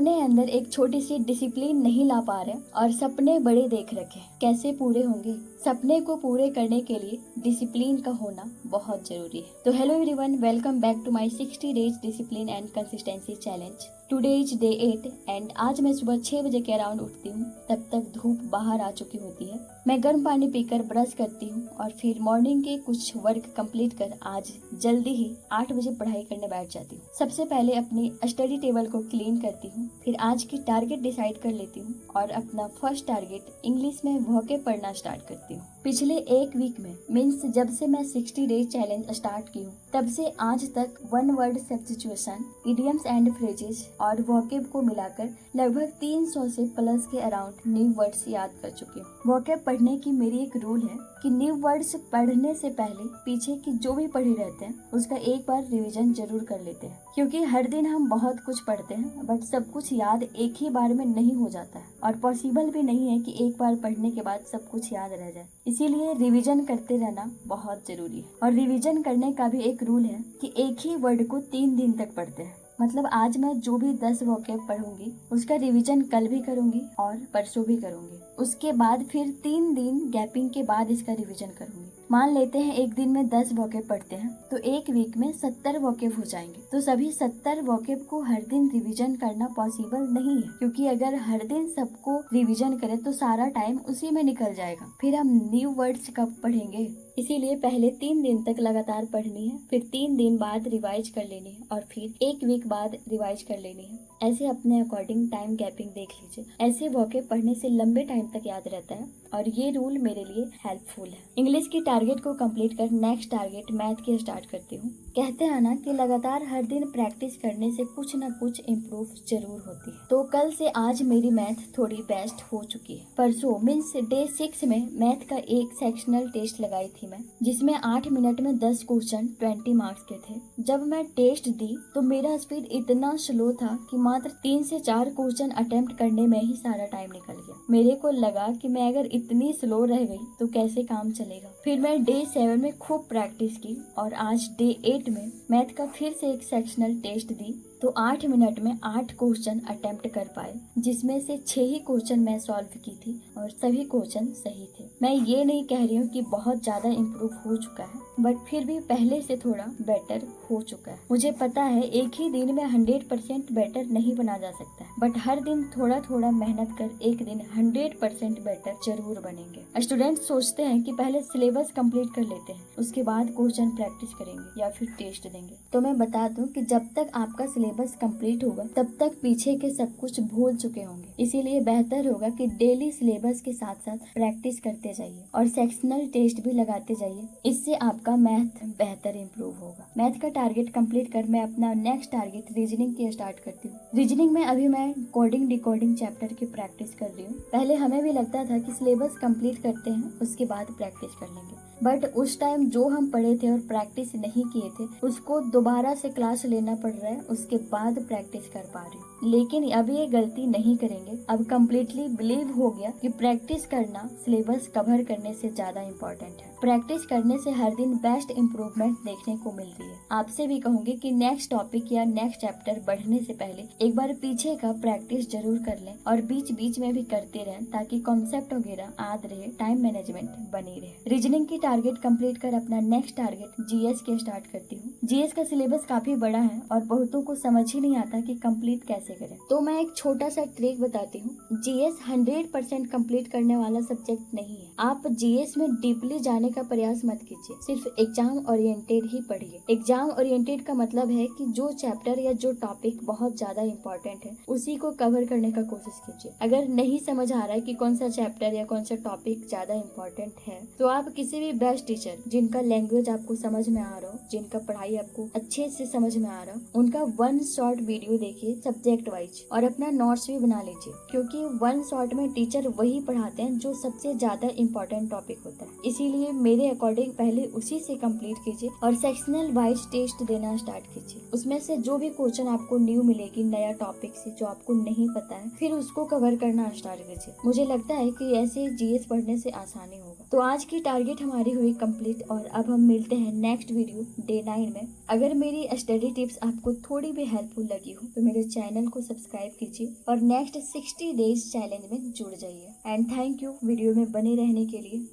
अपने अंदर एक छोटी सी डिसिप्लिन नहीं ला पा रहे और सपने बड़े देख रखे, कैसे पूरे होंगे? सपने को पूरे करने के लिए डिसिप्लिन का होना बहुत जरूरी है। तो hello everyone, welcome back to my 60 days discipline and consistency challenge. Today is day 8 and आज मैं सुबह 6 बजे के अराउंड उठती हूँ। तब तक धूप बाहर आ चुकी होती है। मैं गर्म पानी पीकर ब्रश करती हूँ और फिर मॉर्निंग के कुछ वर्क कंप्लीट कर आज जल्दी ही 8 बजे पढ़ाई करने बैठ जाती हूँ। सबसे पहले अपनी स्टडी टेबल को क्लीन करती हूँ, फिर आज की टारगेट डिसाइड कर लेती हूँ और अपना फर्स्ट टारगेट इंग्लिश में वोके पढ़ना स्टार्ट करती हूँ। पिछले एक वीक में मीन्स जब से मैं 60 डेज चैलेंज स्टार्ट की हूँ तब से आज तक one word substitution, idioms and phrases और वोकेब को मिलाकर लगभग 300 से प्लस के अराउंड न्यू वर्ड्स याद कर चुकी हूँ। वोकेब पढ़ने की मेरी एक रूल है कि न्यू वर्ड्स पढ़ने से पहले पीछे की जो भी पढ़े रहते हैं उसका एक बार रिवीजन जरूर कर लेते हैं, क्योंकि हर दिन हम बहुत कुछ पढ़ते हैं बट सब कुछ याद एक ही बार में नहीं हो जाता है और पॉसिबल भी नहीं है कि एक बार पढ़ने के बाद सब कुछ याद रह जाए। इसीलिए रिवीजन करते रहना बहुत जरूरी है। और रिवीजन करने का भी एक रूल है कि एक ही वर्ड को 3 दिन तक पढ़ते हैं। मतलब आज मैं जो भी 10 वोकेब पढ़ूंगी उसका रिवीजन कल भी करूंगी और परसों भी करूंगी। उसके बाद फिर 3 दिन गैपिंग के बाद इसका रिवीजन करूंगी। मान लेते हैं एक दिन में 10 वोकेब पढ़ते हैं तो एक वीक में 70 वोकेब हो जाएंगे। तो सभी 70 वोकेब को हर दिन रिवीजन करना पॉसिबल नहीं है, क्योंकि अगर हर दिन सबको रिवीजन करें तो सारा टाइम उसी में निकल जाएगा। फिर हम न्यू वर्ड्स कब पढ़ेंगे? इसीलिए पहले 3 दिन तक लगातार पढ़नी है, फिर 3 दिन बाद रिवाइज कर लेनी है और फिर एक वीक बाद रिवाइज कर लेनी है। ऐसे अपने अकॉर्डिंग टाइम गैपिंग देख लीजिए। ऐसे वोकेब पढ़ने से लंबे टाइम तक याद रहता है और ये रूल मेरे लिए हेल्पफुल है। इंग्लिश की टारगेट को कंप्लीट कर नेक्स्ट टारगेट मैथ की स्टार्ट करती हूँ। कहते हैं ना कि लगातार हर दिन प्रैक्टिस करने से कुछ न कुछ इम्प्रूव जरूर होती है। तो कल से आज मेरी मैथ थोड़ी बेस्ट हो चुकी है। परसों मीन्स डे 6 में मैथ का एक सेक्शनल टेस्ट लगाई थी मैं, जिसमें 8 मिनट में 10 क्वेश्चन 20 मार्क्स के थे। जब मैं टेस्ट दी तो मेरा स्पीड इतना स्लो था कि मात्र 3 से 4 क्वेश्चन अटेम्प्ट करने में ही सारा टाइम निकल गया। मेरे को लगा कि मैं अगर इतनी स्लो रह गई तो कैसे काम चलेगा। फिर मैं डे 7 में खूब प्रैक्टिस की और आज डे 8 में मैथ का फिर से एक सेक्शनल टेस्ट दी तो 8 मिनट में 8 क्वेश्चन अटेम्प्ट कर पाए, जिसमें से 6 ही क्वेश्चन मैं सॉल्व की थी और सभी क्वेश्चन सही थे। मैं ये नहीं कह रही हूँ कि बहुत ज्यादा इम्प्रूव हो चुका है, बट फिर भी पहले से थोड़ा बेटर हो चुका है। मुझे पता है एक ही दिन में 100% बेटर नहीं बना जा सकता है, बट हर दिन थोड़ा थोड़ा मेहनत कर एक दिन 100% बेटर जरूर बनेंगे। स्टूडेंट्स सोचते हैं कि पहले सिलेबस कंप्लीट कर लेते हैं उसके बाद क्वेश्चन प्रैक्टिस करेंगे या फिर टेस्ट देंगे। तो मैं बता दूं कि जब तक आपका सिलेबस कंप्लीट होगा तब तक पीछे के सब कुछ भूल चुके होंगे। इसीलिए बेहतर होगा कि डेली सिलेबस के साथ साथ प्रैक्टिस करते जाइए और सेक्शनल टेस्ट भी लगाते जाइए। इससे आपका मैथ बेहतर इम्प्रूव होगा। मैथ का टारगेट कंप्लीट कर मैं अपना नेक्स्ट टारगेट रीजनिंग की स्टार्ट करती हूँ। रीजनिंग में अभी मैं कोडिंग डिकोडिंग चैप्टर की प्रैक्टिस कर रही हूँ। पहले हमें भी लगता था कि सिलेबस कंप्लीट करते हैं उसके बाद प्रैक्टिस कर लेंगे, बट उस टाइम जो हम पढ़े थे और प्रैक्टिस नहीं किए थे उसको दोबारा से क्लास लेना पड़ रहा है, उसके बाद प्रैक्टिस कर पा रही हूँ। लेकिन अब ये गलती नहीं करेंगे। अब कम्प्लीटली बिलीव हो गया कि प्रैक्टिस करना सिलेबस कवर करने से ज्यादा इम्पोर्टेंट है। प्रैक्टिस करने से हर दिन बेस्ट इम्प्रूवमेंट देखने को मिल रही है। आपसे भी कहूंगी कि नेक्स्ट टॉपिक या नेक्स्ट चैप्टर बढ़ने से पहले एक बार पीछे का प्रैक्टिस जरूर कर लें और बीच बीच में भी करते रहें, ताकि कॉन्सेप्ट वगैरह याद रहे, टाइम मैनेजमेंट बनी रहे। रीजनिंग की टारगेट कंप्लीट कर अपना नेक्स्ट टारगेट जीएस के स्टार्ट करती हूँ। जीएस का सिलेबस काफी बड़ा है और बहुतों को समझ ही नहीं आता कि कंप्लीट कैसे करें। तो मैं एक छोटा सा ट्रिक बताती हूँ। जीएस 100% कंप्लीट करने वाला सब्जेक्ट नहीं है। आप जीएस में डीपली जाने का प्रयास मत कीजिए, सिर्फ एग्जाम ओरिएंटेड ही पढ़िए। एग्जाम ओरिएंटेड का मतलब है कि जो चैप्टर या जो टॉपिक बहुत ज्यादा इम्पोर्टेंट है उसी को कवर करने का कोशिश कीजिए। अगर नहीं समझ आ रहा है कि कौन सा चैप्टर या कौन सा टॉपिक ज्यादा इम्पोर्टेंट है तो आप किसी भी बेस्ट टीचर जिनका लैंग्वेज आपको समझ में आ रहा हो, जिनका पढ़ाई आपको अच्छे से समझ में आ रहा हो, उनका 1 शॉर्ट वीडियो देखिए सब्जेक्ट वाइज और अपना नोट्स भी बना लीजिए, क्योंकि 1 शॉर्ट में टीचर वही पढ़ाते हैं जो सबसे ज्यादा इम्पोर्टेंट टॉपिक होता है। इसीलिए मेरे अकॉर्डिंग पहले उसी से कंप्लीट कीजिए और सेक्शनल वाइज टेस्ट देना स्टार्ट कीजिए। उसमें से जो भी क्वेश्चन आपको न्यू मिलेगी नया टॉपिक से जो आपको नहीं पता है, फिर उसको कवर करना स्टार्ट कीजिए। मुझे लगता है कि ऐसे जीएस पढ़ने से आसानी होगा। तो आज की टारगेट हमारी हुई कंप्लीट और अब हम मिलते हैं नेक्स्ट वीडियो डे 9 में। अगर मेरी स्टडी टिप्स आपको थोड़ी भी हेल्पफुल लगी हो तो मेरे चैनल को सब्सक्राइब कीजिए और नेक्स्ट 60 डेज चैलेंज में जुड़ जाइए। एंड थैंक यू वीडियो में बने रहने के लिए।